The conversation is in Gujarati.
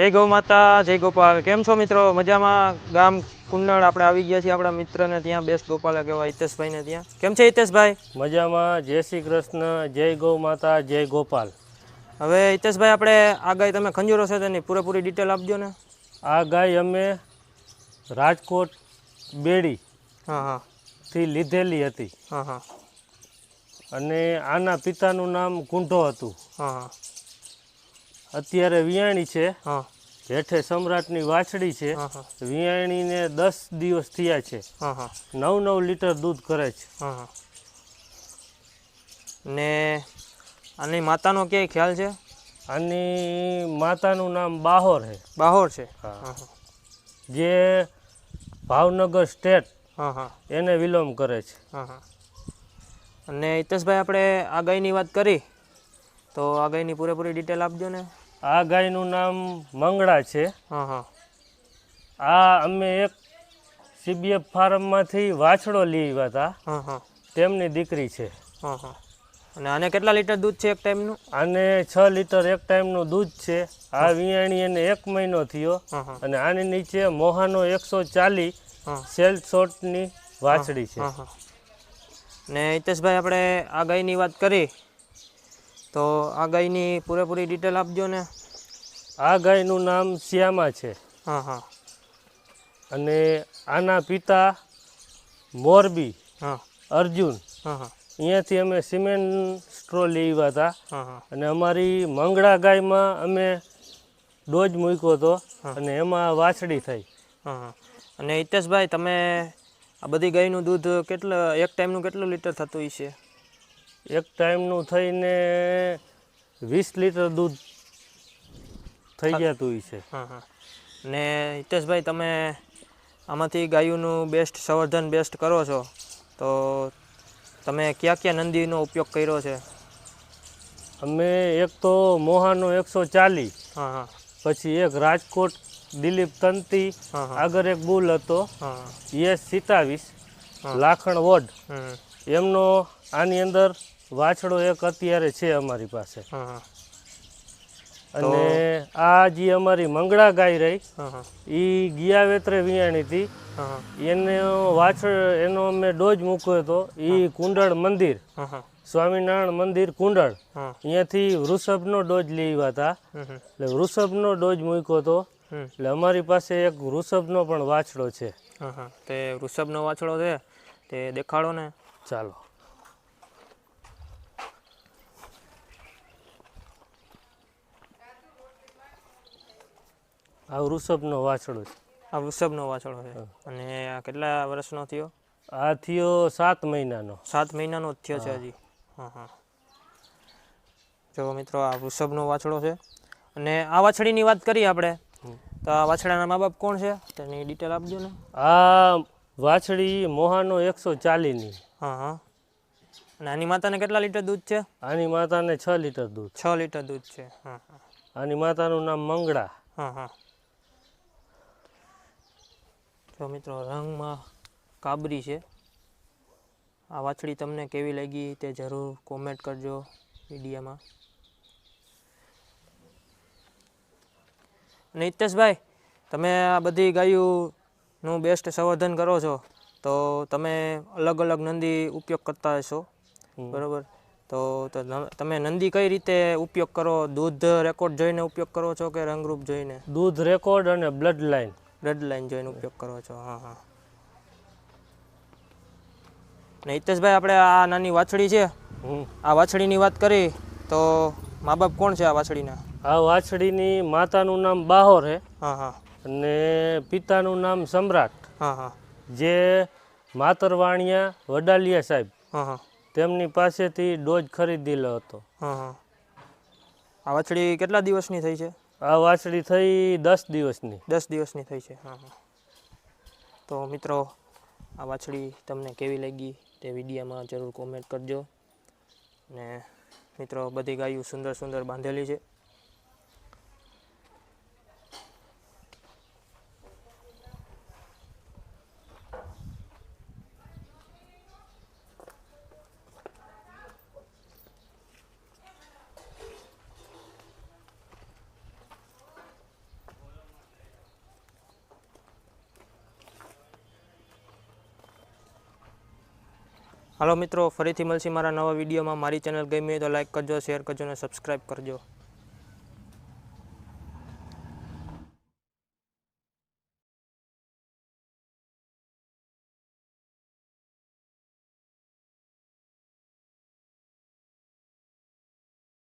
જય ગૌ માતા, જય ગોપાલ. કેમ છો મિત્રો? મજામાં? ગામ કુંડળ આપણે આવી ગયા છીએ આપણા મિત્રને ત્યાં, બેસ્ટ ગોપાલ કહેવાય, હિતેશભાઈને ત્યાં. કેમ છે હિતેશભાઈ? મજામાં. જય શ્રી કૃષ્ણ, જય ગૌ માતા, જય ગોપાલ. હવે હિતેશભાઈ, આપણે આ ગાય તમે ખંજૂરો છે તેની પૂરેપૂરી ડિટેલ આપજો ને. આ ગાય અમે રાજકોટ બેડી હા હા થી લીધેલી હતી હા હા અને આના પિતાનું નામ કુંઢો હતું. હા હા અત્યારે વિયાણી છે, હા હેઠે સમ્રાટની વાછડી છે. હા હા વિયાણીને 10 દિવસ થયા છે. હા હા 9 લીટર દૂધ કરે છે. હા હા ને આની માતાનો ક્યાંય ખ્યાલ છે? આની માતાનું નામ બાહોર છે. બાહોર છે. હા, હા હા જે ભાવનગર સ્ટેટ હા હા એને વિલોમ કરે છે. હા હા અને હિતેશભાઈ, આપણે આ ગાયની વાત કરી તો આ ગાયની પૂરેપૂરી ડિટેલ આપજો ને. આ ગાયનું નામ મંગળા છે. હા હા આ અમે એક CBF ફાર્મમાંથી વાછડો લઈ આવ્યા હતા, હા હા તેમની દીકરી છે. હા હા અને આને કેટલા લીટર દૂધ છે એક ટાઈમનું? આને 6 લીટર એક ટાઈમનું દૂધ છે. આ હા વિયાણી એને 1 મહિનો થયો હા હા અને આની નીચે મોહાનો 140 હા સેલ શોટની હા વાછડી છે. હા હા ને હિતેશભાઈ, આપણે આ ગાયની વાત કરી તો આ ગાયની પૂરેપૂરી ડિટેલ આપજો ને. આ ગાયનું નામ શ્યામા છે હા હા અને આના પિતા મોરબી હા અર્જુન. હા હા અહીંયાથી અમે સિમેન્ટ સ્ટ્રો લઈ આવ્યા હતા હા હા અને અમારી મંગળા ગાયમાં અમે ડોઝ મૂક્યો હતો હા અને એમાં વાછડી થઈ. હા હા અને હિતેશભાઈ, તમે આ બધી ગાયનું દૂધ એક ટાઈમનું કેટલું લીટર થતું હશે? એક ટાઈમનું થઈને 20 લીટર દૂધ થઈ જતું હોય છે. હા હા ને હિતેશભાઈ, તમે આમાંથી ગાયોનું બેસ્ટ સંવર્ધન બેસ્ટ કરો છો, તો તમે કયા કયા નંદીનો ઉપયોગ કર્યો છે? અમે એક તો મોહાનો 140, હા હા પછી એક રાજકોટ દિલીપ તંતી, હા હા આગળ એક બુલ હતો હા ES 27 હા લાખણ વોડ. હમ એમનો આની અંદર વાછડો એક અત્યારે છે અમારી પાસે. હા હા તો અને આ જે અમારી મંગળા ગાય રહી, હા હા એ ગયા વેતરે વિયાણી હતી. હા હા એનો અમે ડોઝ મૂક્યો હતો એ કુંડળ મંદિર, હા હા સ્વામિનારાયણ મંદિર કુંડળ, હા અહીંયાથી વૃષભનો ડોઝ લઈ આવ્યા હતા. હમ હમ એટલે વૃષભનો ડોઝ મૂક્યો હતો. હમ એટલે અમારી પાસે એક વૃષભનો પણ વાછડો છે. હા હા તે વૃષભનો વાછડો છે, તે દેખાડો ને. ચાલો. આ વૃષભનો વાછડો છે. આ વૃષભનો વાછડો છે. અને આ કેટલા વર્ષનો થયો? આ થયો 7 મહિનાનો. 7 મહિનાનો જ થયો છે હજી. હા હા જો મિત્રો, આ વૃષભનો વાછડો છે. અને આ વાછડીની વાત કરીએ આપણે, તો આ વાછડાના મા બાપ કોણ છે તેની ડિટેલ આપજો ને. આ વાછડી મોહાનો 140ની. હા હા અને આની માતાને કેટલા લીટર દૂધ છે? આની માતાને 6 લીટર દૂધ. 6 લીટર દૂધ છે. હા હા આની માતાનું નામ મંગળા. હા હા જો મિત્રો, રંગમાં કાબરી છે. આ વાછડી તમને કેવી લાગી તે જરૂર કોમેન્ટ કરજો વિડીયોમાં. અને હિતેશભાઈ, તમે આ બધી ગાયોનું બેસ્ટ સંવર્ધન કરો છો, તો તમે અલગ અલગ નંદી ઉપયોગ કરતા હશો, બરાબર? તો તમે નંદી કઈ રીતે ઉપયોગ કરો? દૂધ રેકોર્ડ જોઈને ઉપયોગ કરો છો કે રંગરૂપ જોઈને? દૂધ રેકોર્ડ અને બ્લડ લાઈન. બ્લડ લાઈન જોઈને ઉપયોગ કરો છો. હા હા ને હિતેશભાઈ, આપણે આ નાની વાછડી છે, આ વાછડીની વાત કરી તો મા બાપ કોણ છે આ વાછડીના? આ વાછડીની માતાનું નામ બાહોર છે હા હા અને પિતાનું નામ સમ્રાટ, હા હા જે માતરવાણિયા વડાલિયા સાહેબ હા હા તેમની પાસેથી ડોઝ ખરીદેલો હતો. હા હા આ વાછડી કેટલા દિવસની થઈ છે? આ વાછડી થઈ 10 દિવસની. 10 દિવસની થઈ છે. હા હા તો મિત્રો, આ વાછડી તમને કેવી લાગી તે વિડીયોમાં જરૂર કોમેન્ટ કરજો. ને મિત્રો, બધી ગાયો સુંદર સુંદર બાંધેલી છે. હાલો મિત્રો, ફરીથી મળશે મારા નવા વિડીયોમાં. મારી ચેનલ ગમી હોય તો લાઈક કરજો, શેર કરજો અને સબસ્ક્રાઈબ કરજો.